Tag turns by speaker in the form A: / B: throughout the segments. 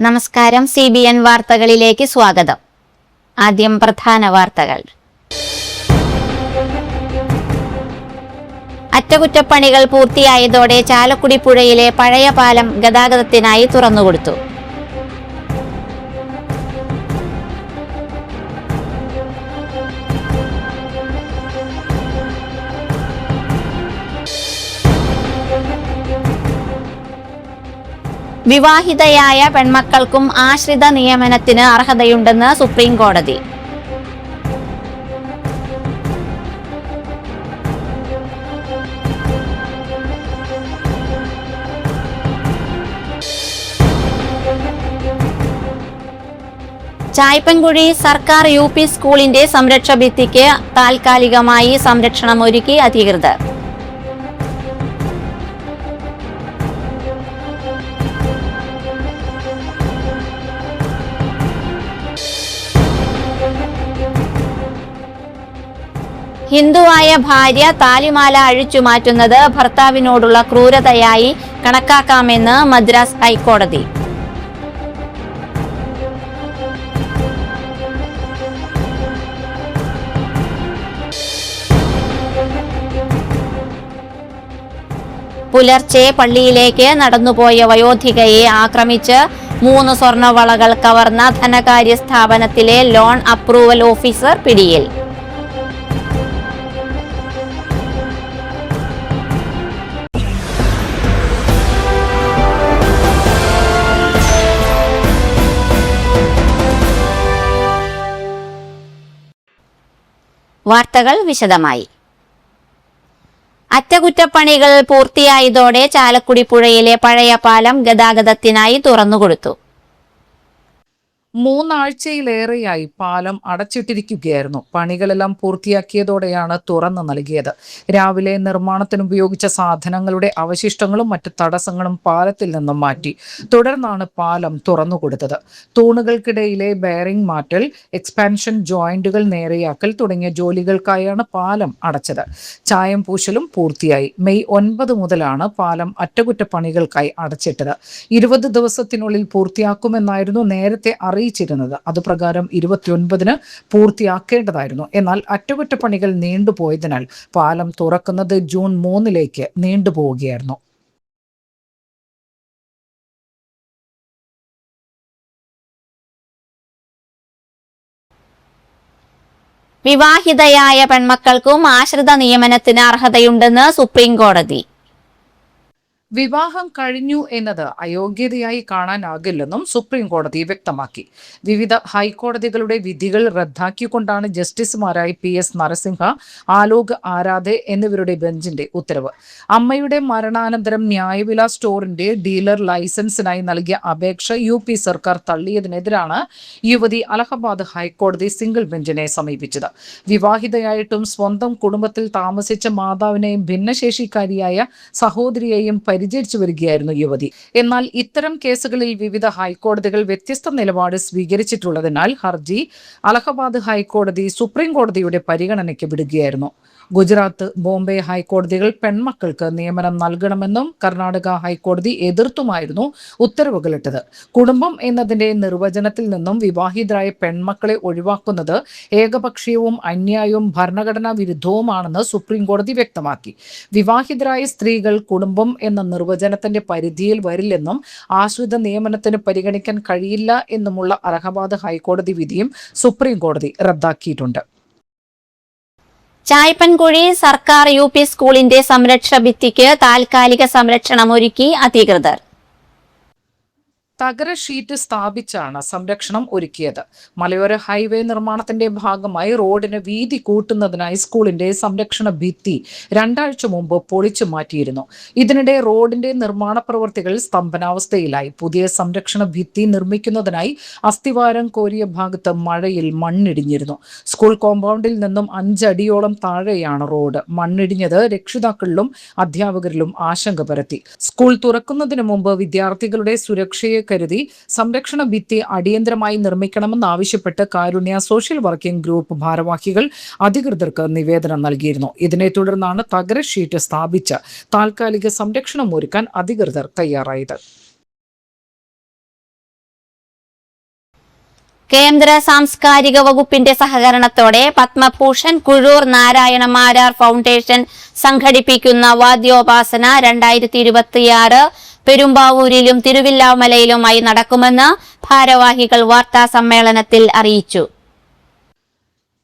A: നമസ്കാരം. CBN വാർത്തകളിലേക്ക് സ്വാഗതം. ആദ്യം പ്രധാന വാർത്തകൾ. അറ്റകുറ്റപ്പണികൾ പൂർത്തിയായതോടെ ചാലക്കുടി പുഴയിലെ പഴയ പാലം ഗതാഗതത്തിനായി തുറന്നുകൊടുത്തു. വിവാഹിതയായ പെൺമക്കൾക്കും ആശ്രിത നിയമനത്തിന് അർഹതയുണ്ടെന്ന് സുപ്രീം കോടതി. ചായ്പൻകുഴി സർക്കാർ UP സ്കൂളിന്റെ സംരക്ഷ ഭിത്തിക്ക് താൽക്കാലികമായി സംരക്ഷണമൊരുക്കി അധികൃതർ. ഹിന്ദുവായ ഭാര്യ താലിമാല അഴിച്ചുമാറ്റുന്നത് ഭർത്താവിനോടുള്ള ക്രൂരതയായി കണക്കാക്കാമെന്ന് മദ്രാസ് ഹൈക്കോടതി. പുലർച്ചെ പള്ളിയിലേക്ക് നടന്നുപോയ വയോധികയെ ആക്രമിച്ച് 3 സ്വർണവളകൾ കവർന്ന ധനകാര്യ സ്ഥാപനത്തിലെ ലോൺ അപ്രൂവൽ ഓഫീസർ പിടിയിൽ. വാർത്തകൾ വിശദമായി. അറ്റകുറ്റപ്പണികൾ പൂർത്തിയായതോടെ ചാലക്കുടി പുഴയിലെ പഴയ പാലം ഗതാഗതത്തിനായി തുറന്നുകൊടുത്തു.
B: 3 ആഴ്ചയിലേറെയായി പാലം അടച്ചിട്ടിരിക്കുകയായിരുന്നു. പണികളെല്ലാം പൂർത്തിയാക്കിയതോടെയാണ് തുറന്നു നൽകിയത്. രാവിലെ നിർമ്മാണത്തിനുപയോഗിച്ച സാധനങ്ങളുടെ അവശിഷ്ടങ്ങളും മറ്റ് തടസ്സങ്ങളും പാലത്തിൽ നിന്നും മാറ്റി. തുടർന്നാണ് പാലം തുറന്നുകൊടുത്തത്. തൂണുകൾക്കിടയിലെ ബെയറിംഗ് മാറ്റൽ, എക്സ്പാൻഷൻ ജോയിന്റുകൾ നേരെയാക്കൽ തുടങ്ങിയ ജോലികൾക്കായാണ് പാലം അടച്ചത്. ചായം പൂശലും പൂർത്തിയായി. മെയ് 9 മുതലാണ് പാലം അറ്റകുറ്റപ്പണികൾക്കായി അടച്ചിട്ടത്. 20 ദിവസത്തിനുള്ളിൽ പൂർത്തിയാക്കുമെന്നായിരുന്നു നേരത്തെ അറിയിച്ചിരുന്നത്. അതുപ്രകാരം 29-ന് പൂർത്തിയാക്കേണ്ടതായിരുന്നു. എന്നാൽ അറ്റകുറ്റപ്പണികൾ നീണ്ടുപോയതിനാൽ പാലം തുറക്കുന്നത് ജൂൺ 3-ലേക്ക് നീണ്ടുപോവുകയായിരുന്നു.
A: വിവാഹിതയായ പെൺമക്കൾക്കും ആശ്രിത നിയമനത്തിന് അർഹതയുണ്ടെന്ന് സുപ്രീം കോടതി.
B: വിവാഹം കഴിഞ്ഞു എന്നത് അയോഗ്യതയായി കാണാനാകില്ലെന്നും സുപ്രീം കോടതി വ്യക്തമാക്കി. വിവിധ ഹൈക്കോടതികളുടെ വിധികൾ റദ്ദാക്കിക്കൊണ്ടാണ് ജസ്റ്റിസുമാരായ PS നരസിംഹ, ആലോക് ആരാധെ എന്നിവരുടെ ബെഞ്ചിന്റെ ഉത്തരവ്. അമ്മയുടെ മരണാനന്തരം ന്യായവില സ്റ്റോറിന്റെ ഡീലർ ലൈസൻസിനായി നൽകിയ അപേക്ഷ UP സർക്കാർ തള്ളിയതിനെതിരാണ് യുവതി അലഹബാദ് ഹൈക്കോടതി സിംഗിൾ ബെഞ്ചിനെ സമീപിച്ചത്. വിവാഹിതയായിട്ടും സ്വന്തം കുടുംബത്തിൽ താമസിച്ച മാതാവിനെയും ഭിന്നശേഷിക്കാരിയായ സഹോദരിയെയും പരിചരിച്ചു വരികയായിരുന്നു യുവതി. എന്നാൽ ഇത്തരം കേസുകളിൽ വിവിധ ഹൈക്കോടതികൾ വ്യത്യസ്ത നിലപാട് സ്വീകരിച്ചിട്ടുള്ളതിനാൽ ഹർജി അലഹബാദ് ഹൈക്കോടതി സുപ്രീം കോടതിയുടെ പരിഗണനയ്ക്ക് വിടുകയായിരുന്നു. ഗുജറാത്ത്, ബോംബെ ഹൈക്കോടതികൾ പെൺമക്കൾക്ക് നിയമനം നൽകണമെന്നും കർണാടക ഹൈക്കോടതി എതിർത്തുമായിരുന്നു ഉത്തരവുകളിട്ടത്. കുടുംബം എന്നതിന്റെ നിർവചനത്തിൽ നിന്നും വിവാഹിതരായ പെൺമക്കളെ ഒഴിവാക്കുന്നത് ഏകപക്ഷീയവും അന്യായവും ഭരണഘടനാ വിരുദ്ധവുമാണെന്ന് സുപ്രീം കോടതി വ്യക്തമാക്കി. വിവാഹിതരായ സ്ത്രീകൾ കുടുംബം എന്ന നിർവചനത്തിന്റെ പരിധിയിൽ വരില്ലെന്നും ആശ്രിത നിയമനത്തിന് പരിഗണിക്കാൻ കഴിയില്ല എന്നുമുള്ള അലഹബാദ് ഹൈക്കോടതി വിധിയും സുപ്രീം കോടതി റദ്ദാക്കിയിട്ടുണ്ട്.
A: ചായ്പൻകുഴി സർക്കാർ UP സ്കൂളിന്റെ സംരക്ഷ ഭിത്തിക്ക് താൽക്കാലിക സംരക്ഷണമൊരുക്കി അധികൃതർ.
B: തകര ഷീറ്റ് സ്ഥാപിച്ചാണ് സംരക്ഷണം ഒരുക്കിയത്. മലയോര ഹൈവേ നിർമ്മാണത്തിന്റെ ഭാഗമായി റോഡിന് വീതി കൂട്ടുന്നതിനായി സ്കൂളിന്റെ സംരക്ഷണ ഭിത്തി 2 ആഴ്ച മുമ്പ് പൊളിച്ചു മാറ്റിയിരുന്നു. ഇതിനിടെ റോഡിന്റെ നിർമ്മാണ പ്രവൃത്തികൾ സ്തംഭനാവസ്ഥയിലായി. പുതിയ സംരക്ഷണ ഭിത്തി നിർമ്മിക്കുന്നതിനായി അസ്ഥിവാരം കോരിയ ഭാഗത്ത് മഴയിൽ മണ്ണിടിഞ്ഞിരുന്നു. സ്കൂൾ കോമ്പൗണ്ടിൽ നിന്നും 5 അടിയോളം താഴെയാണ് റോഡ്. മണ്ണിടിഞ്ഞത് രക്ഷിതാക്കളിലും അധ്യാപകരിലും ആശങ്ക പരത്തി. സ്കൂൾ തുറക്കുന്നതിന് മുമ്പ് വിദ്യാർത്ഥികളുടെ സുരക്ഷയെ കരുതി സംരക്ഷണ ഭിത്തി അടിയന്തരമായി നിർമ്മിക്കണമെന്നാവശ്യപ്പെട്ട് കാരുണ്യ സോഷ്യൽ വർക്കിംഗ് ഗ്രൂപ്പ് ഭാരവാഹികൾ അധികൃതർക്ക് നിവേദനം നൽകിയിരുന്നു. ഇതിനെ തുടർന്നാണ് തകര ഷീറ്റ് സ്ഥാപിച്ച് താൽക്കാലിക സംരക്ഷണം ഒരുക്കാൻ അധികൃതർ തയ്യാറായത്.
A: കേന്ദ്ര സാംസ്കാരിക വകുപ്പിന്റെ സഹകരണത്തോടെ പത്മഭൂഷൺ കുഴൂർ നാരായണ മാരാർ ഫൗണ്ടേഷൻ സംഘടിപ്പിക്കുന്ന വാദ്യോപാസന 2026 പെരുമ്പാവൂരിലും തിരുവില്ലാമലയിലുമായി നടക്കുമെന്ന് ഭാരവാഹികൾ വാർത്താ സമ്മേളനത്തിൽ അറിയിച്ചു.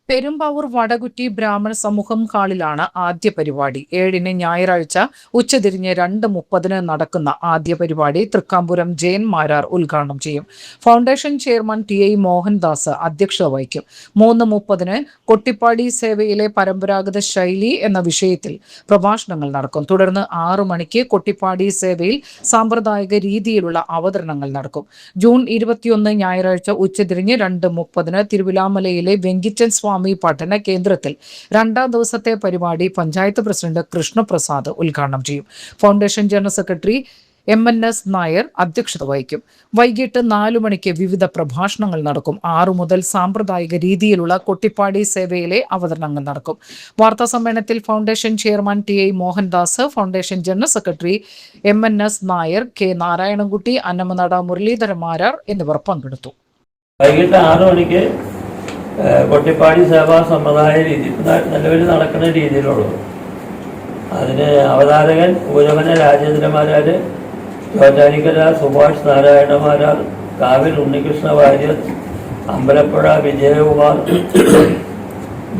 B: പെരുമ്പാവൂർ വടകുറ്റി ബ്രാഹ്മണ സമൂഹം ഹാളിലാണ് ആദ്യ പരിപാടി. 7-ന് ഞായറാഴ്ച ഉച്ചതിരിഞ്ഞ് 2:30 നടക്കുന്ന ആദ്യ പരിപാടി തൃക്കാംപുരം ജയൻ മാരാർ ഉദ്ഘാടനം ചെയ്യും. ഫൗണ്ടേഷൻ ചെയർമാൻ TI മോഹൻദാസ് അധ്യക്ഷത വഹിക്കും. 3:30 കൊട്ടിപ്പാടി സേവയിലെ പരമ്പരാഗത ശൈലി എന്ന വിഷയത്തിൽ പ്രഭാഷണങ്ങൾ നടക്കും. തുടർന്ന് 6 മണിക്ക് കൊട്ടിപ്പാടി സേവയിൽ സാമ്പ്രദായിക രീതിയിലുള്ള അവതരണങ്ങൾ നടക്കും. ജൂൺ 21 ഞായറാഴ്ച ഉച്ചതിരിഞ്ഞ് 2:30 തിരുവിലാമലയിലെ വെങ്കിച്ചൻ സ്വാമി പഠന കേന്ദ്രത്തിൽ 2ാം ദിവസത്തെ പരിപാടി പഞ്ചായത്ത് പ്രസിഡന്റ് കൃഷ്ണപ്രസാദ് ഉദ്ഘാടനം ചെയ്യും. Foundation general secretary MNS Nair അധ്യക്ഷത വഹിക്കും. വൈകിട്ട് 4 മണിക്ക് വിവിധ പ്രഭാഷണങ്ങൾ നടക്കും. 6 മുതൽ സാമ്പ്രദായിക രീതിയിലുള്ള കൊട്ടിപ്പാടി സേവയിലെ അവതരണങ്ങൾ നടക്കും. വാർത്താ സമ്മേളനത്തിൽ foundation chairman TI Mohandas, foundation general secretary MNS Nair, K Narayanankutty, Annamanada Muralidhara Marar എന്നിവർ പങ്കെടുത്തു.
C: വൈകിട്ട് 6 മണിക്ക് കൊട്ടിപ്പാടി സേവാ സമ്പ്രദായ രീതി നിലവിൽ നടക്കുന്ന രീതിയിലുള്ളത്. അതിന് അവതാരകൻ പൂരവന രാജേന്ദ്രമാരാർ, ചോറ്റാനിക്കര സുഭാഷ് നാരായണമാരാർ, കാവിൽ ഉണ്ണികൃഷ്ണ വാര്യർ, അമ്പലപ്പുഴ വിജയകുമാർ,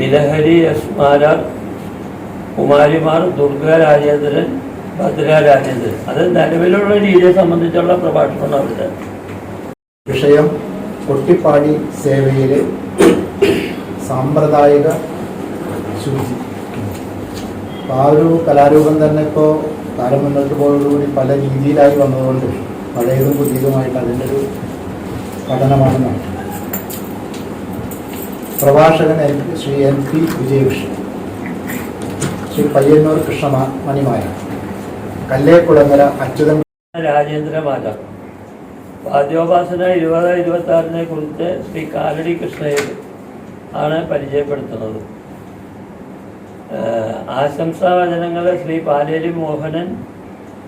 C: ബിലഹരി S മാരാർ, കുമാരിമാർ ദുർഗ രാജേന്ദ്രൻ, ഭദ്ര രാജേന്ദ്രൻ. അത് നിലവിലുള്ള രീതിയെ സംബന്ധിച്ചുള്ള പ്രഭാഷണമാണ് അവരുടെ
D: വിഷയം. കൊട്ടിപ്പാടി സേവയിലെ സാമ്പ്രദായിക ശുചി. ആ ഒരു കലാരൂപം തന്നെ ഇപ്പോൾ കാലം മുന്നോട്ട് പോയതോടുകൂടി പല രീതിയിലായി വന്നതുകൊണ്ട് പഴയതും പുതിയതുമായിട്ട് അതിൻ്റെ ഒരു പഠനമാണ്. പ്രഭാഷകൻ ശ്രീ NP വിജയകൃഷ്ണൻ, ശ്രീ പയ്യന്നൂർ കൃഷ്ണമണിമായ, കല്ലേക്കുളങ്ങര അച്യുതൻ
C: രാജേന്ദ്രമാരാർ. വാദ്യോപാസന 2026 കുറിച്ച് ശ്രീ കാലടി കൃഷ്ണയിൽ ആണ് പരിചയപ്പെടുത്തുന്നത്. ആശംസാവചനങ്ങൾ ശ്രീ പാലേരി മോഹനൻ,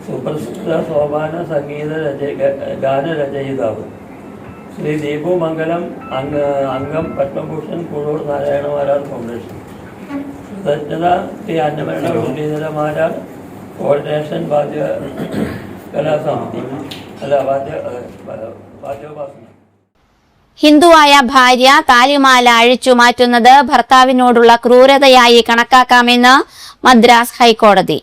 C: സുപ്രസിദ്ധ സോപാന സംഗീത ഗാനരചയിതാവ്, ശ്രീ ദീപു മംഗലം, അംഗം പത്മഭൂഷൺ കുഴൂർ നാരായണ മാരാർ ഫൗണ്ടേഷൻ. കൃതജ്ഞത ശ്രീ അന്നമനട മുരളീധര മാരാർ, കോർഡിനേഷൻ വാദ്യ കലാസമിതി വാദ്യോപാസന.
A: ഹിന്ദുവായ ഭാര്യ താലിമാല അഴിച്ചു മാറ്റുന്നത് ഭർത്താവിനോടുള്ള ക്രൂരതയായി കണക്കാക്കാമെന്ന് മദ്രാസ് ഹൈക്കോടതി.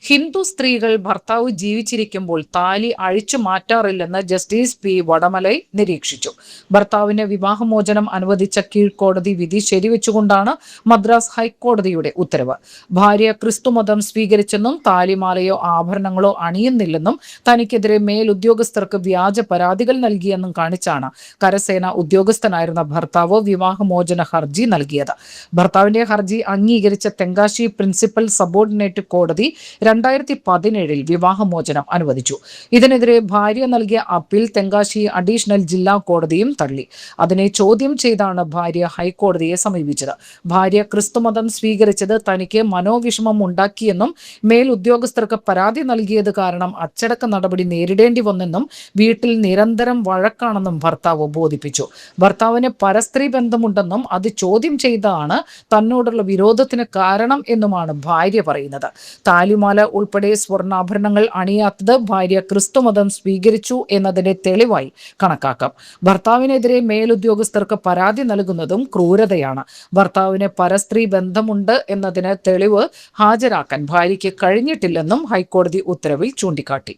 B: ഹിന്ദു സ്ത്രീകൾ ഭർത്താവ് ജീവിച്ചിരിക്കുമ്പോൾ താലി അഴിച്ചു മാറ്റാറില്ലെന്ന് ജസ്റ്റിസ് P വടമലൈ നിരീക്ഷിച്ചു. ഭർത്താവിന് വിവാഹമോചനം അനുവദിച്ച കീഴ്ക്കോടതി വിധി ശരിവെച്ചുകൊണ്ടാണ് മദ്രാസ് ഹൈക്കോടതിയുടെ ഉത്തരവ്. ഭാര്യ ക്രിസ്തുമതം സ്വീകരിച്ചെന്നും താലിമാലയോ ആഭരണങ്ങളോ അണിയുന്നില്ലെന്നും തനിക്കെതിരെ മേലുദ്യോഗസ്ഥർക്ക് വ്യാജ പരാതികൾ നൽകിയെന്നും കാണിച്ചാണ് കരസേന ഉദ്യോഗസ്ഥനായിരുന്ന ഭർത്താവ് വിവാഹമോചന ഹർജി നൽകിയത്. ഭർത്താവിന്റെ ഹർജി അംഗീകരിച്ച തെങ്കാശി പ്രിൻസിപ്പൽ സബോർഡിനേറ്റ് കോടതി 2017 വിവാഹമോചനം അനുവദിച്ചു. ഇതിനെതിരെ ഭാര്യ നൽകിയ അപ്പീൽ തെങ്കാശി അഡീഷണൽ ജില്ലാ കോടതിയും തള്ളി. അതിനെ ചോദ്യം ചെയ്താണ് ഭാര്യ ഹൈക്കോടതിയെ സമീപിച്ചത്. ഭാര്യ ക്രിസ്തുമതം സ്വീകരിച്ചത് തനിക്ക് മനോവിഷമം ഉണ്ടാക്കിയെന്നും മേലുദ്യോഗസ്ഥർക്ക് പരാതി നൽകിയത് കാരണം അച്ചടക്ക നടപടി നേരിടേണ്ടി വന്നെന്നും വീട്ടിൽ നിരന്തരം വഴക്കാണെന്നും ഭർത്താവ് ബോധിപ്പിച്ചു. ഭർത്താവിന് പരസ്ത്രീ ബന്ധമുണ്ടെന്നും അത് ചോദ്യം ചെയ്താണ് തന്നോടുള്ള വിരോധത്തിന് കാരണം എന്നുമാണ് ഭാര്യ പറയുന്നത്. താലിമാല ഉൾപ്പെടെ സ്വർണ്ണാഭരണങ്ങൾ അണിയാത്തത് ഭാര്യ ക്രിസ്തുമതം സ്വീകരിച്ചു എന്നതിന്റെ തെളിവായി കണക്കാക്കാം. ഭർത്താവിനെതിരെ മേലുദ്യോഗസ്ഥർക്ക് പരാതി നൽകുന്നതും ക്രൂരതയാണ്. ഭർത്താവിന് പരസ്ത്രീ ബന്ധമുണ്ട് എന്നതിന് തെളിവ് ഹാജരാക്കാൻ ഭാര്യയ്ക്ക് കഴിഞ്ഞിട്ടില്ലെന്നും ഹൈക്കോടതി ഉത്തരവിൽ ചൂണ്ടിക്കാട്ടി.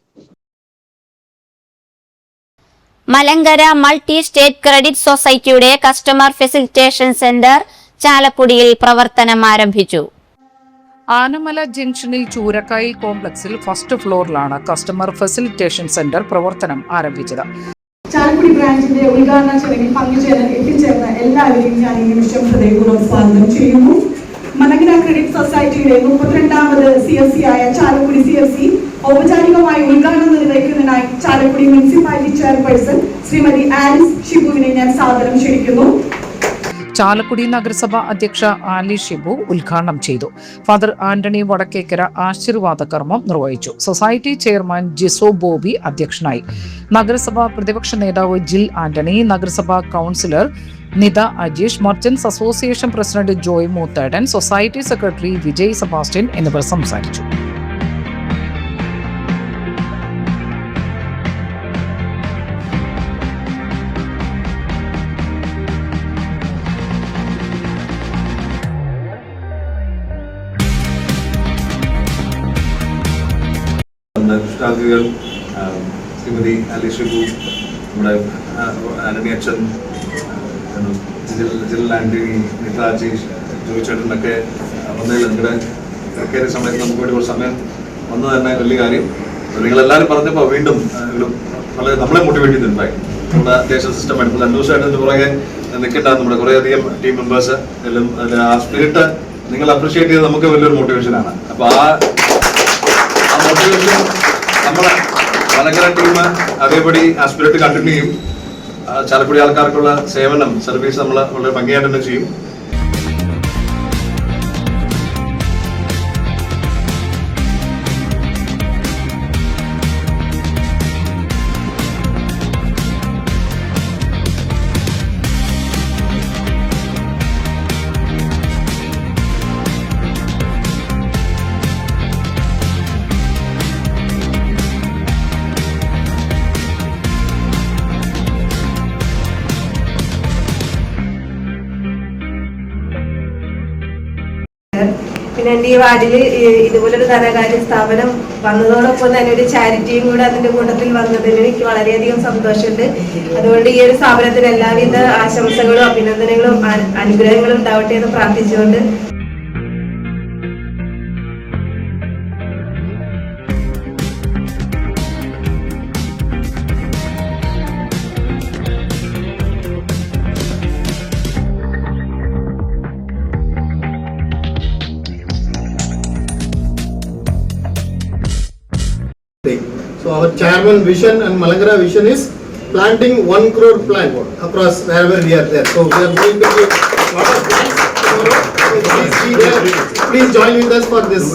A: മലങ്കര മൾട്ടി സ്റ്റേറ്റ് ക്രെഡിറ്റ് സൊസൈറ്റിയുടെ കസ്റ്റമർ ഫെസിലിറ്റേഷൻ സെന്റർ ചാലക്കുടിയിൽ പ്രവർത്തനം ആരംഭിച്ചു.
B: ആനമല ജംഗ്ഷനിൽ ചൂരക്കായിൽ കോംപ്ലക്സിൽ ഫസ്റ്റ് ഫ്ലോറിലാണ് കസ്റ്റമർ ഫെസിലിറ്റേഷൻ സെന്റർ പ്രവർത്തനം ആരംഭിച്ചത്.
E: ചാലക്കുടി ബ്രാഞ്ചിന്റെ ഉദ്ഘാടന ചടങ്ങിൽ പങ്കുചേരാൻ എത്തിച്ചേർന്ന എല്ലാവരെയും ഞാൻ ഈ നിമിഷം ഹൃദയപൂർവ്വം സ്വാഗതം ചെയ്യുന്നു. മലങ്കര ക്രെഡിറ്റ് സൊസൈറ്റിയുടെ 32ാമത് CFC ആയ ചാലക്കുടി CFC ഔപചാരികമായി ഉദ്ഘാടനം നിർവഹിക്കുന്നതിനായി Chalakudy municipality chairperson Srimathi Alice ഷിബുവിനെ ഞാൻ സാദരം ക്ഷണിക്കുന്നു.
B: ചാലക്കുടി നഗരസഭ അധ്യക്ഷ ആലി ഷിബു ഉദ്ഘാടനം ചെയ്തു. ഫാദർ ആന്റണി വടക്കേക്കര ആശീർവാദ കർമ്മം നിർവഹിച്ചു. സൊസൈറ്റി ചെയർമാൻ ജിസോ ബോബി അധ്യക്ഷനായി. നഗരസഭാ പ്രതിപക്ഷ നേതാവ് ജിൽ ആന്റണി, നഗരസഭാ councillor Nitha Ajeesh, merchants association president Joy Moothedan, society secretary Vijay Sebastian എന്നിവർ സംസാരിച്ചു.
F: കൃഷ്ണാർത്ഥികൾ ശ്രീമതി അലി ഷിബു, നമ്മുടെ ആന്റണി അച്ഛൻ, ജിൽ ആന്റണി, നിത അജീഷ്, ജോയ് ചേട്ടനൊക്കെ വന്നതിൽ നിങ്ങളുടെ കയറിയ സമയത്ത് നമുക്ക് വേണ്ടി ഒരു സമയം വന്നത് തന്നെ വലിയ കാര്യം. നിങ്ങളെല്ലാവരും പറഞ്ഞപ്പോൾ വീണ്ടും വളരെ നമ്മളെ മോട്ടിവേറ്റ് ചെയ്തിട്ടുണ്ടായി. നമ്മുടെ ദേശീയ സിസ്റ്റം ആയിട്ട് 2 ദിവസമായിട്ട് അതിന് പുറകെ നിൽക്കേണ്ട നമ്മുടെ കുറേയധികം ടീം മെമ്പേഴ്സ് എല്ലാം അതിൽ ആ സ്പിരിറ്റ് നിങ്ങൾ അപ്രീഷിയേറ്റ് ചെയ്ത് നമുക്ക് വലിയൊരു മോട്ടിവേഷനാണ്. അപ്പോൾ ആ മോട്ടിവേഷൻ നമ്മളെ മലങ്കര ടീം അതേപടി ആ സ്പിരിറ്റ് കണ്ടിന്യൂ ചെയ്യും. ചാലക്കുടി ആൾക്കാർക്കുള്ള സേവനം സർവീസ് നമ്മൾ വളരെ ഭംഗിയായിട്ട് തന്നെ ചെയ്യും.
G: പിന്നെ എൻ്റെ ഈ വാർഡിൽ ഇതുപോലൊരു ധനകാര്യ സ്ഥാപനം വന്നതോടൊപ്പം തന്നെ ഒരു ചാരിറ്റിയും കൂടെ അതിൻ്റെ കൂട്ടത്തിൽ വന്നതിൽ എനിക്ക് വളരെയധികം സന്തോഷമുണ്ട്. അതുകൊണ്ട് ഈ ഒരു സ്ഥാപനത്തിന് എല്ലാവിധ ആശംസകളും അഭിനന്ദനങ്ങളും അനുഗ്രഹങ്ങളും ഉണ്ടാവട്ടെ എന്ന് പ്രാർത്ഥിച്ചുകൊണ്ട്
H: So our chairman vision and Malangara vision is planting 1 crore plant across wherever we are there. So we are going to give a lot of plants tomorrow. So please be there. Please join with us for this.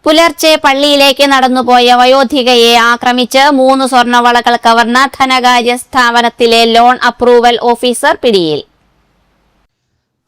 A: പുലർച്ചെ പള്ളിയിലേക്ക് നടന്നുപോയ വയോധികയെ ആക്രമിച്ച് 3 സ്വർണ്ണവളകൾ കവർന്ന ധനകാര്യ സ്ഥാപനത്തിലെ loan approval officer പിടിയിൽ.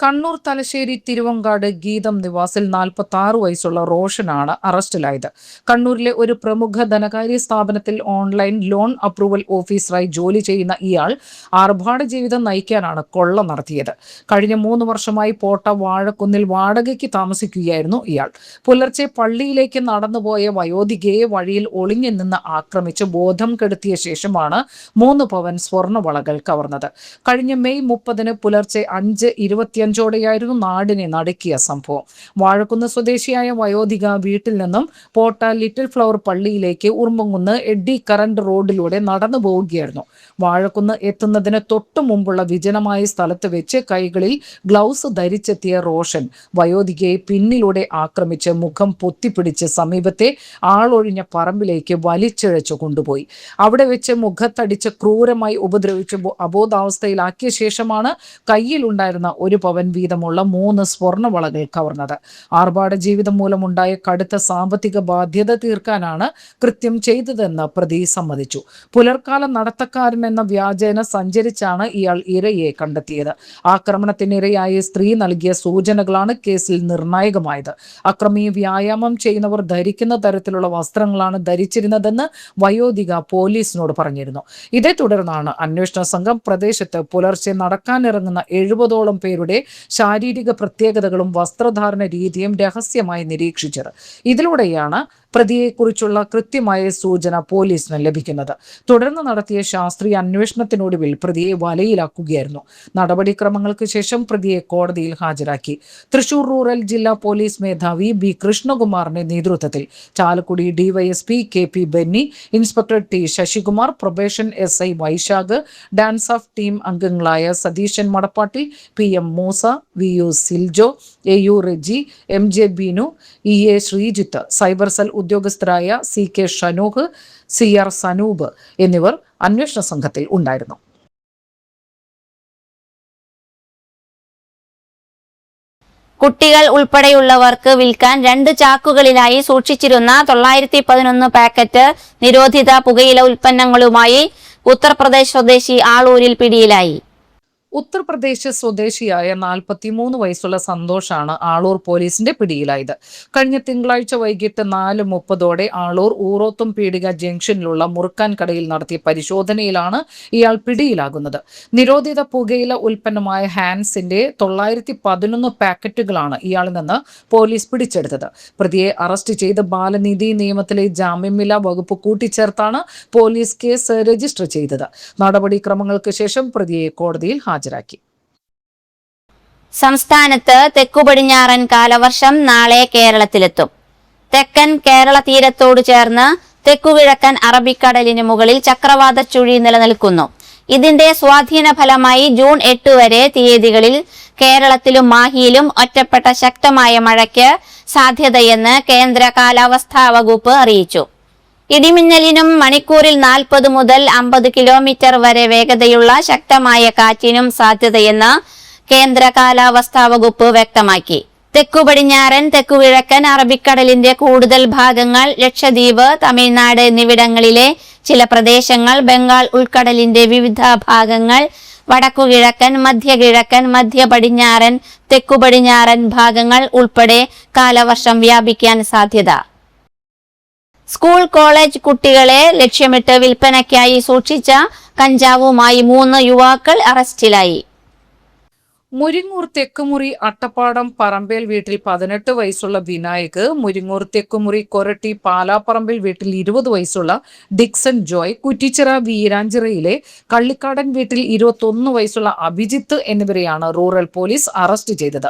B: കണ്ണൂർ തലശ്ശേരി തിരുവങ്കാട് ഗീതം നിവാസിൽ 46 വയസ്സുള്ള റോഷനാണ് അറസ്റ്റിലായത്. കണ്ണൂരിലെ ഒരു പ്രമുഖ ധനകാര്യ സ്ഥാപനത്തിൽ ഓൺലൈൻ ലോൺ അപ്രൂവൽ ഓഫീസറായി ജോലി ചെയ്യുന്ന ഇയാൾ ആർഭാട ജീവിതം നയിക്കാനാണ് കൊള്ള നടത്തിയത്. കഴിഞ്ഞ 3 വർഷമായി പോട്ട വാഴക്കുന്നിൽ വാടകയ്ക്ക് താമസിക്കുകയായിരുന്നു ഇയാൾ. പുലർച്ചെ പള്ളിയിലേക്ക് നടന്നുപോയ വയോധികയെ വഴിയിൽ ഒളിഞ്ഞു നിന്ന് ആക്രമിച്ച് ബോധം കെടുത്തിയ ശേഷമാണ് 3 പവൻ സ്വർണ്ണവളകൾ കവർന്നത്. കഴിഞ്ഞ മെയ് 30-ന് പുലർച്ചെ 5:25-ഓടെയായിരുന്നു നാടിനെ നടുക്കിയ സംഭവം. വാഴക്കുന്ന് സ്വദേശിയായ വയോധിക വീട്ടിൽ നിന്നും പോട്ട ലിറ്റിൽ ഫ്ലവർ പള്ളിയിലേക്ക് ഉറുമ്പുകുന്ന് എഡ്ഡി കറന്റ് റോഡിലൂടെ നടന്നു പോവുകയായിരുന്നു. വാഴക്കുന്ന് എത്തുന്നതിന് തൊട്ടു മുമ്പുള്ള വിജനമായ സ്ഥലത്ത് വെച്ച് കൈകളിൽ ഗ്ലൗസ് ധരിച്ചെത്തിയ റോഷൻ വയോധികയെ പിന്നിലൂടെ ആക്രമിച്ച് മുഖം പൊത്തിപ്പിടിച്ച് സമീപത്തെ ആളൊഴിഞ്ഞ പറമ്പിലേക്ക് വലിച്ചിഴച്ചു കൊണ്ടുപോയി. അവിടെ വെച്ച് മുഖത്തടിച്ച് ക്രൂരമായി ഉപദ്രവിച്ച് അബോധാവസ്ഥയിലാക്കിയ ശേഷമാണ് കയ്യിലുണ്ടായിരുന്ന 1 പവൻ വീതമുള്ള 3 സ്വർണ്ണവളകൾ കവർന്നത്. ആർഭാട ജീവിതം മൂലമുണ്ടായ കടുത്ത സാമ്പത്തിക ബാധ്യത തീർക്കാനാണ് കൃത്യം ചെയ്തതെന്ന് പ്രതി സമ്മതിച്ചു. പുലർക്കാല നടത്തക്കാരൻ എന്ന വ്യാജേന സഞ്ചരിച്ചാണ് ഇയാൾ ഇരയെ കണ്ടെത്തിയത്. ആക്രമണത്തിനിരയായ സ്ത്രീ നൽകിയ സൂചനകളാണ് കേസിൽ നിർണായകമായത്. അക്രമി വ്യായാമം ചെയ്യുന്നവർ ധരിക്കുന്ന തരത്തിലുള്ള വസ്ത്രങ്ങളാണ് ധരിച്ചിരുന്നതെന്ന് വയോധിക പോലീസിനോട് പറഞ്ഞിരുന്നു. ഇതേ തുടർന്നാണ് അന്വേഷണ സംഘം പ്രദേശത്ത് പുലർച്ചെ നടക്കാനിറങ്ങുന്ന 70ഓളം പേരുടെ ശാരീരിക പ്രത്യേകതകളും വസ്ത്രധാരണ രീതിയും രഹസ്യമായി നിരീക്ഷിച്ചത്. ഇതിലൂടെയാണ് പ്രതിയെക്കുറിച്ചുള്ള കൃത്യമായ സൂചന പോലീസിന് ലഭിക്കുന്നത്. തുടർന്ന് നടത്തിയ ശാസ്ത്രീയ അന്വേഷണത്തിനൊടുവിൽ പ്രതിയെ വലയിലാക്കുകയായിരുന്നു. നടപടിക്രമങ്ങൾക്ക് ശേഷം പ്രതിയെ കോടതിയിൽ ഹാജരാക്കി. തൃശൂർ റൂറൽ ജില്ലാ പോലീസ് മേധാവി ബി കൃഷ്ണകുമാറിന്റെ നേതൃത്വത്തിൽ Chalakudy DYSP KP Benny, inspector T Sasikumar, probation SI Vaisakh, DANSAF team അംഗങ്ങളായ Satheesan Madappattil, PM Moosa, VU Siljo, AU Reji, MJ Beenu, EA Sreejith, cyber cell ഉദ്യോഗസ്ഥരായ CK ഷനൂഹ്, CR സനൂപ് എന്നിവർ അന്വേഷണ സംഘത്തിൽ ഉണ്ടായിരുന്നു.
A: കുട്ടികൾ ഉൾപ്പെടെയുള്ളവർക്ക് വിൽക്കാൻ 2 ചാക്കുകളിലായി സൂക്ഷിച്ചിരുന്ന 911 പാക്കറ്റ് നിരോധിത പുകയില ഉൽപ്പന്നങ്ങളുമായി ഉത്തർപ്രദേശ് സ്വദേശി ആളൂരിൽ പിടിയിലായി.
B: ഉത്തർപ്രദേശ് സ്വദേശിയായ 43 വയസ്സുള്ള സന്തോഷാണ് ആളൂർ പോലീസിന്റെ പിടിയിലായത്. കഴിഞ്ഞ തിങ്കളാഴ്ച വൈകിട്ട് 4:30 ആളൂർ ഊറോത്തും പീടിക ജംഗ്ഷനിലുള്ള മുറുക്കാൻ കടയിൽ നടത്തിയ പരിശോധനയിലാണ് ഇയാൾ പിടിയിലാകുന്നത്. നിരോധിത പുകയില ഉൽപ്പന്നമായ ഹാൻസിന്റെ 911 പാക്കറ്റുകളാണ് ഇയാളിൽ നിന്ന് പോലീസ് പിടിച്ചെടുത്തത്. പ്രതിയെ അറസ്റ്റ് ചെയ്ത് ബാലനീതി നിയമത്തിലെ ജാമ്യമില്ലാ വകുപ്പ് കൂട്ടിച്ചേർത്താണ് പോലീസ് കേസ് രജിസ്റ്റർ ചെയ്തത്. നടപടിക്രമങ്ങൾക്ക് ശേഷം പ്രതിയെ കോടതിയിൽ ഹാജരാക്കി.
A: സംസ്ഥാനത്ത് തെക്കുപടിഞ്ഞാറൻ കാലവർഷം നാളെ കേരളത്തിലെത്തും. തെക്കൻ കേരള തീരത്തോട് ചേർന്ന് തെക്കുകിഴക്കൻ അറബിക്കടലിന് മുകളിൽ ചക്രവാത ചുഴി നിലനിൽക്കുന്നു. ഇതിന്റെ സ്വാധീന ഫലമായി ജൂൺ 8 വരെ തീയതികളിൽ കേരളത്തിലും മാഹിയിലും ഒറ്റപ്പെട്ട ശക്തമായ മഴയ്ക്ക് സാധ്യതയെന്ന് കേന്ദ്ര കാലാവസ്ഥാ വകുപ്പ് അറിയിച്ചു. ഇടിമിന്നലിനും മണിക്കൂറിൽ 40 മുതൽ 50 കിലോമീറ്റർ വരെ വേഗതയുള്ള ശക്തമായ കാറ്റിനും സാധ്യതയെന്ന് കേന്ദ്ര കാലാവസ്ഥാ വകുപ്പ് വ്യക്തമാക്കി. തെക്കുപടിഞ്ഞാറൻ തെക്കുകിഴക്കൻ അറബിക്കടലിന്റെ കൂടുതൽ ഭാഗങ്ങൾ, ലക്ഷദ്വീപ്, തമിഴ്നാട് എന്നിവിടങ്ങളിലെ ചില പ്രദേശങ്ങൾ, ബംഗാൾ ഉൾക്കടലിന്റെ വിവിധ ഭാഗങ്ങൾ, വടക്കുകിഴക്കൻ, മധ്യകിഴക്കൻ, മധ്യ പടിഞ്ഞാറൻ, തെക്കുപടിഞ്ഞാറൻ ഭാഗങ്ങൾ ഉൾപ്പെടെ കാലവർഷം വ്യാപിക്കാൻ സാധ്യത. സ്കൂൾ കോളേജ് കുട്ടികളെ ലക്ഷ്യമിട്ട് വിൽപ്പനയ്ക്കായി സൂക്ഷിച്ച കഞ്ചാവുമായി 3 യുവാക്കൾ അറസ്റ്റിലായി.
B: മുരിങ്ങൂർ തെക്കുമുറി അട്ടപ്പാടം പറമ്പേൽ വീട്ടിൽ 18 വയസ്സുള്ള വിനായക്, മുരിങ്ങൂർ തെക്കുമുറി കൊരട്ടി പാലാപ്പറമ്പിൽ വീട്ടിൽ 20 വയസ്സുള്ള ഡിക്സൺ ജോയ്, കുറ്റിച്ചിറ വീരാഞ്ചിറയിലെ കള്ളിക്കാടൻ വീട്ടിൽ 21 വയസ്സുള്ള അഭിജിത്ത് എന്നിവരെയാണ് റൂറൽ പോലീസ് അറസ്റ്റ് ചെയ്തത്.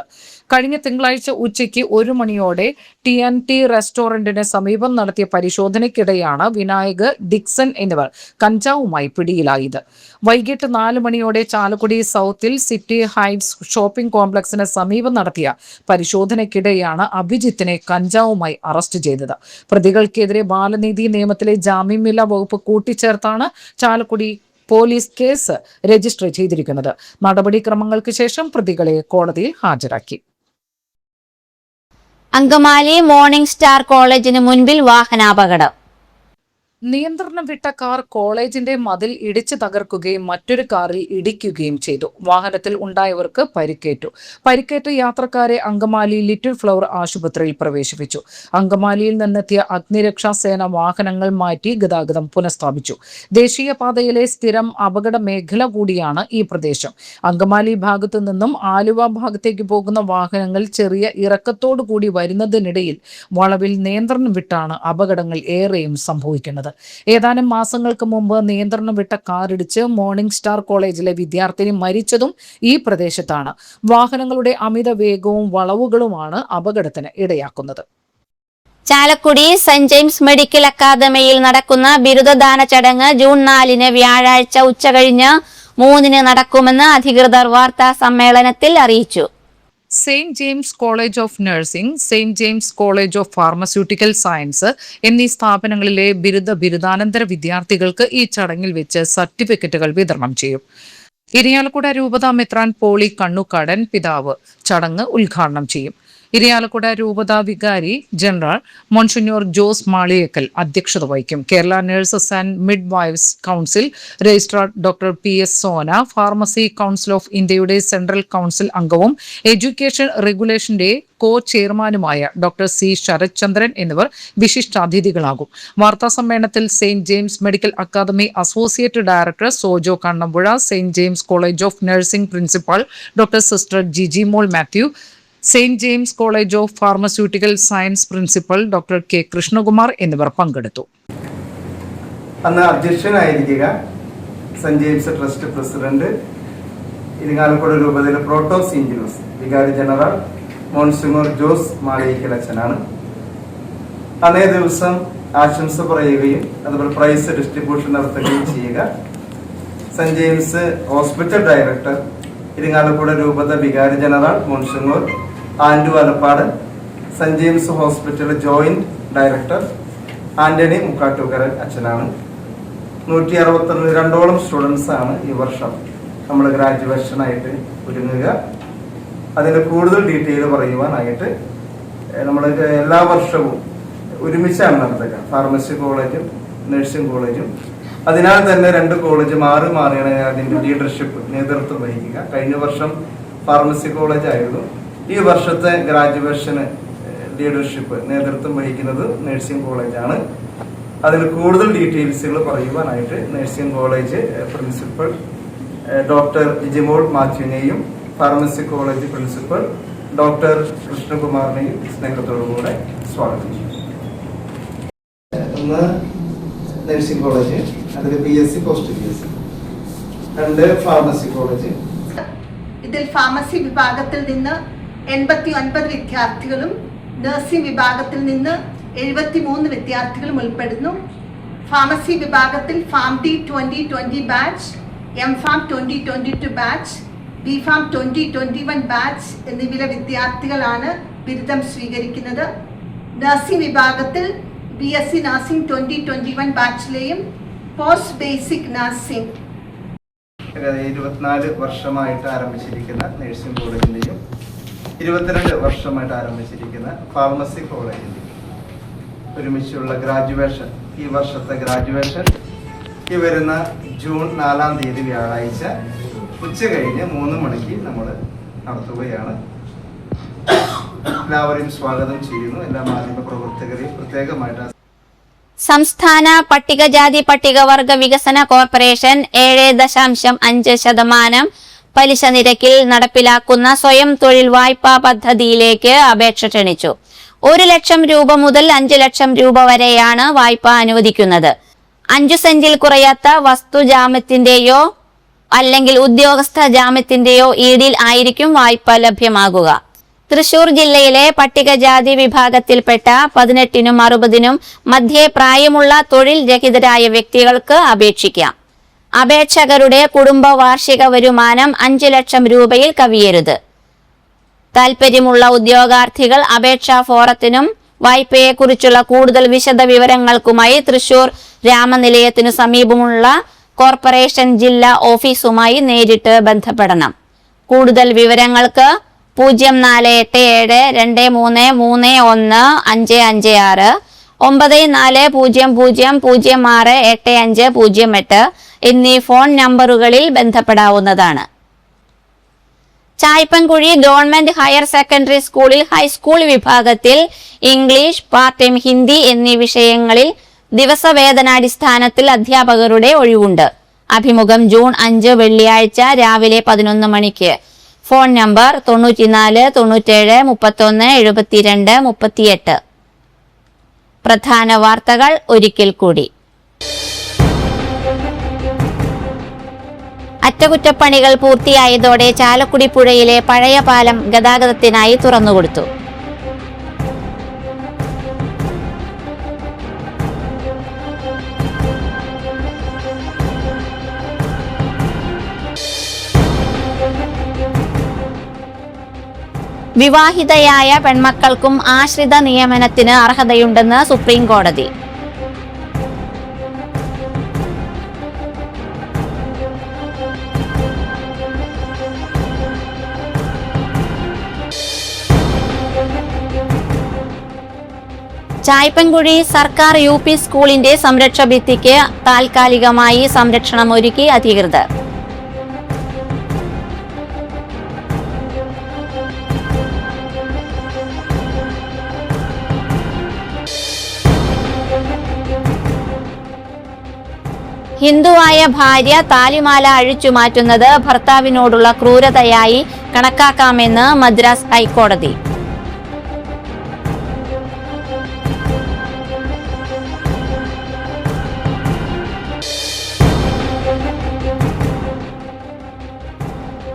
B: കഴിഞ്ഞ തിങ്കളാഴ്ച ഉച്ചയ്ക്ക് 1 മണിയോടെ TNT റെസ്റ്റോറന്റിന് സമീപം നടത്തിയ പരിശോധനയ്ക്കിടെയാണ് വിനായക്, ഡിക്സൺ എന്നിവർ കഞ്ചാവുമായി പിടിയിലായത്. വൈകിട്ട് 4 മണിയോടെ ചാലക്കുടി സൗത്തിൽ സിറ്റി ഹൈറ്റ്സ് ഷോപ്പിംഗ് കോംപ്ലക്സിന് സമീപം നടത്തിയ പരിശോധനയ്ക്കിടെയാണ് അഭിജിത്തിനെ കഞ്ചാവുമായി അറസ്റ്റ് ചെയ്തത്. പ്രതികൾക്കെതിരെ ബാലനീതി നിയമത്തിലെ ജാമ്യമില്ലാ വകുപ്പ് കൂട്ടിച്ചേർത്താണ് ചാലക്കുടി പോലീസ് കേസ് രജിസ്റ്റർ ചെയ്തിരിക്കുന്നത്. നടപടിക്രമങ്ങൾക്ക് ശേഷം പ്രതികളെ കോടതിയിൽ ഹാജരാക്കി.
A: അങ്കമാലി മോർണിംഗ് സ്റ്റാർ കോളേജിന് മുൻപിൽ വാഹനാപകടം.
B: നിയന്ത്രണം വിട്ട കാർ കോളേജിന്റെ മതിൽ ഇടിച്ചു തകർക്കുകയും മറ്റൊരു കാറിൽ ഇടിക്കുകയും ചെയ്തു. വാഹനത്തിൽ ഉണ്ടായവർക്ക് പരിക്കേറ്റു. പരിക്കേറ്റ യാത്രക്കാരെ അങ്കമാലി ലിറ്റിൽ ഫ്ലവർ ആശുപത്രിയിൽ പ്രവേശിപ്പിച്ചു. അങ്കമാലിയിൽ നിന്നെത്തിയ അഗ്നിരക്ഷാ സേന വാഹനങ്ങൾ മാറ്റി ഗതാഗതം പുനഃസ്ഥാപിച്ചു. ദേശീയപാതയിലെ സ്ഥിരം അപകട മേഖല കൂടിയാണ് ഈ പ്രദേശം. അങ്കമാലി ഭാഗത്തു നിന്നും ആലുവ ഭാഗത്തേക്ക് പോകുന്ന വാഹനങ്ങൾ ചെറിയ ഇറക്കത്തോടു കൂടി വരുന്നതിനിടയിൽ വളവിൽ നിയന്ത്രണം വിട്ടാണ് അപകടങ്ങൾ ഏറെയും സംഭവിക്കുന്നത്. ഏതാനും മാസങ്ങൾക്ക് മുമ്പ് നിയന്ത്രണം വിട്ട കാറിടിച്ച് മോർണിംഗ് സ്റ്റാർ കോളേജിലെ വിദ്യാർത്ഥിനി മരിച്ചതും ഈ പ്രദേശത്താണ്. വാഹനങ്ങളുടെ അമിത വേഗവും വളവുകളുമാണ് അപകടത്തിന് ഇടയാക്കുന്നത്.
A: ചാലക്കുടി സെന്റ് ജെയിംസ് മെഡിക്കൽ അക്കാദമിയിൽ നടക്കുന്ന ബിരുദദാന ചടങ്ങ് ജൂൺ 4 വ്യാഴാഴ്ച ഉച്ചകഴിഞ്ഞ് 3 നടക്കുമെന്ന് അധികൃതർ വാർത്താ സമ്മേളനത്തിൽ അറിയിച്ചു.
B: Saint James college of nursing, Saint James college of pharmaceutical science എന്നീ സ്ഥാപനങ്ങളിലെ ബിരുദാനന്തര വിദ്യാർത്ഥികൾക്ക് ഈ ചടങ്ങിൽ വെച്ച് സർട്ടിഫിക്കറ്റുകൾ വിതരണം ചെയ്യും. ഇരിയാലക്കുട രൂപതാ മെത്രാൻ പോളി കണ്ണുക്കാടൻ പിതാവ് ചടങ്ങ് ഉദ്ഘാടനം ചെയ്യും. ഇരിയാലക്കുട രൂപതാ വികാരി ജനറൽ മോൺസിഞ്ഞോർ ജോസ് മാളിയേക്കൽ അധ്യക്ഷത വഹിക്കും. Kerala nurses and midwives council registrar doctor PS Sona, pharmacy council of ഇന്ത്യയുടെ സെൻട്രൽ കൗൺസിൽ അംഗവും എഡ്യൂക്കേഷൻ റെഗുലേഷന്റെ ചെയർമാനുമായ ഡോക്ടർ C ശരത് ചന്ദ്രൻ എന്നിവർ വിശിഷ്ടാതിഥികളാകും. വാർത്താ സമ്മേളനത്തിൽ Saint James medical academy associate director Sojo Kannampuzha, Saint James college of nursing principal doctor sister Jijimol Mathew, Saint James college of pharmaceutical science principal doctor K Krishnakumar എന്നിവർ പങ്കെടുത്തു.
I: അന്ന് അധ്യക്ഷനായിരിക്കുക Saint James trust president Irinjalakuda രൂപതയിലെ പ്രോട്ടോസ് ഇഞ്ചിനോസ് വികാരി ജനറൽ മോൺസിമോർ ജോസ് മാളിയേക്കൽ അച്ഛനാണ്. അന്നേ ദിവസം ആശംസ പറയുകയും അതുപോലെ പ്രൈസ് ഡിസ്ട്രിബ്യൂഷൻ നടത്തുകയും ചെയ്യുക Saint James hospital director Irinjalakuda രൂപത വികാരി general monsignor Andu Valappad, Saint James hospital joint director Antony Mukkattukaran അച്ഛനാണ്. 162 സ്റ്റുഡൻസ് ആണ് ഈ വർഷം നമ്മൾ ഗ്രാജുവേഷനായിട്ട് ഒരുങ്ങുക. അതിന്റെ കൂടുതൽ ഡീറ്റെയിൽ പറയുവാനായിട്ട് നമ്മൾ എല്ലാ വർഷവും ഒരുമിച്ചാണ് നടത്തുക, ഫാർമസി കോളേജും നഴ്സിംഗ് കോളേജും. അതിനാൽ തന്നെ 2 കോളേജ് മാറിയാണ് അതിന്റെ ലീഡർഷിപ്പ് നേതൃത്വം വഹിക്കുക. കഴിഞ്ഞ വർഷം ഫാർമസി കോളേജ് ആയിരുന്നു. ഈ വർഷത്തെ ഗ്രാജുവേഷന് ലീഡർഷിപ്പ് നേതൃത്വം വഹിക്കുന്നത് നഴ്സിംഗ് കോളേജാണ്. അതിൽ കൂടുതൽ ഡീറ്റെയിൽസുകൾ പറയുവാനായിട്ട് nursing college principal doctor Jijimol മാത്യുവിനെയും ഫാർമസി കോളേജ് പ്രിൻസിപ്പൽ ഡോക്ടർ കൃഷ്ണകുമാറിനെയും സ്നേഹത്തോടുകൂടെ സ്വാഗതം ചെയ്യും. ഒന്ന് നഴ്സിംഗ് കോളേജ്, അതിൽ BSc post BSc. 2 pharmacy college.
E: ഇതിൽ ഫാർമസി വിഭാഗത്തിൽ നിന്ന് 89 വിദ്യാർത്ഥികളും നഴ്സിംഗ് വിഭാഗത്തിൽ നിന്ന് 73 വിദ്യാർത്ഥികളും ഉൾപ്പെടുന്നു. ഫാർമസി വിഭാഗത്തിൽ FARM-D 2020 batch, M.Pharm 2022 batch, B.Pharm 2021 batch എന്നിവയിലെ വിദ്യാർത്ഥികളാണ് ബിരുദം സ്വീകരിക്കുന്നത്. നഴ്സിംഗ് വിഭാഗത്തിൽ BSc നഴ്സിംഗ് 2021 ബാച്ചിലെയും പോസ്റ്റ് ബേസിക് നഴ്സിംഗ്
I: 24 വർഷമായിട്ട് ആരംഭിച്ചിരിക്കുന്ന നഴ്സിംഗ് കോളേജിന്റെയും 22 വർഷമായിട്ട് ആരംഭിച്ചിരിക്കുന്ന ഫാർമസി കോളേജിന്റെയും ഒരുമിച്ചുള്ള ഗ്രാജുവേഷൻ, ഈ വർഷത്തെ ഗ്രാജുവേഷൻ ഈ വരുന്ന ജൂൺ 4-ാം തീയതി വ്യാഴാഴ്ച ഉച്ച കഴിഞ്ഞ് 3 മണിക്ക് നമ്മൾ നടത്തുകയാണ്. എല്ലാവരെയും സ്വാഗതം ചെയ്യുന്നു. എല്ലാ മാധ്യമ പ്രവർത്തകരെയും പ്രത്യേകമായിട്ട്.
A: സംസ്ഥാന പട്ടികജാതി പട്ടികവർഗ വികസന കോർപ്പറേഷൻ 7.5% പലിശ നിരക്കിൽ നടപ്പിലാക്കുന്ന സ്വയം തൊഴിൽ വായ്പാ പദ്ധതിയിലേക്ക് അപേക്ഷ ക്ഷണിച്ചു. 1 ലക്ഷം രൂപ മുതൽ 5 ലക്ഷം രൂപ വരെയാണ് വായ്പ അനുവദിക്കുന്നത്. 5 സെന്റിൽ കുറയാത്ത വസ്തു ജാമ്യത്തിന്റെയോ അല്ലെങ്കിൽ ഉദ്യോഗസ്ഥ ജാമ്യത്തിന്റെയോ ഈടിൽ ആയിരിക്കും വായ്പ ലഭ്യമാകുക. തൃശൂർ ജില്ലയിലെ പട്ടികജാതി വിഭാഗത്തിൽപ്പെട്ട 18-നും 60-നും മധ്യേ പ്രായമുള്ള തൊഴിൽ രഹിതരായ വ്യക്തികൾക്ക് അപേക്ഷിക്കാം. അപേക്ഷകരുടെ കുടുംബ വാർഷിക വരുമാനം 5 ലക്ഷം രൂപയിൽ കവിയരുത്. താൽപര്യമുള്ള ഉദ്യോഗാർത്ഥികൾ അപേക്ഷാ ഫോറത്തിനും വായ്പയെക്കുറിച്ചുള്ള കൂടുതൽ വിശദ വിവരങ്ങൾക്കുമായി തൃശൂർ രാമനിലയത്തിനു സമീപമുള്ള കോർപ്പറേഷൻ ജില്ലാ ഓഫീസുമായി നേരിട്ട് ബന്ധപ്പെടണം. കൂടുതൽ വിവരങ്ങൾക്ക് 042723315556 9400068508 എന്നീ ഫോൺ നമ്പറുകളിൽ ബന്ധപ്പെടാവുന്നതാണ്. ചായ്പൻകുഴി ഗവൺമെന്റ് ഹയർ സെക്കൻഡറി സ്കൂളിൽ ഹൈസ്കൂൾ വിഭാഗത്തിൽ ഇംഗ്ലീഷ്, പാർട്ട് ടൈം ഹിന്ദി എന്നീ വിഷയങ്ങളിൽ ദിവസവേതനാടിസ്ഥാനത്തിൽ അധ്യാപകരുടെ ഒഴിവുണ്ട്. അഭിമുഖം ജൂൺ 5 വെള്ളിയാഴ്ച രാവിലെ 11 മണിക്ക്. Phone number 94 97 31 72 38. പ്രധാന വാർത്തകൾ ഒരിക്കൽ കൂടി. അറ്റകുറ്റപ്പണികൾ പൂർത്തിയായതോടെ ചാലക്കുടി പുഴയിലെ പഴയ പാലം ഗതാഗതത്തിനായി തുറന്നുകൊടുത്തു. വിവാഹിതയായ പെൺമക്കൾക്കും ആശ്രിത നിയമനത്തിന് അർഹതയുണ്ടെന്ന് സുപ്രീം കോടതി. ചായ്പൻകുഴി സർക്കാർ UP സ്കൂളിന്റെ സംരക്ഷ ഭിത്തിക്ക് താൽക്കാലികമായി സംരക്ഷണം ഒരുക്കി അധികൃതർ. ഹിന്ദുവായ ഭാര്യ താലിമാല അഴിച്ചുമാറ്റുന്നത് ഭർത്താവിനോടുള്ള ക്രൂരതയായി കണക്കാക്കാമെന്ന് മദ്രാസ് ഹൈക്കോടതി.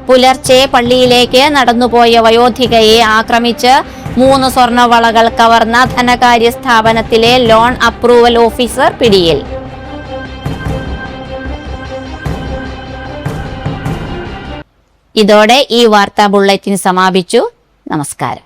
A: പുലർച്ചെ പള്ളിയിലേക്ക് നടന്നുപോയ വയോധികയെ ആക്രമിച്ച് 3 സ്വർണവളകൾ കവർന്ന ധനകാര്യ സ്ഥാപനത്തിലെ ലോൺ അപ്രൂവൽ ഓഫീസർ പിടിയിൽ. ഇതോടെ ഈ വാർത്താ ബുള്ളറ്റിൻ സമാപിച്ചു. നമസ്കാരം.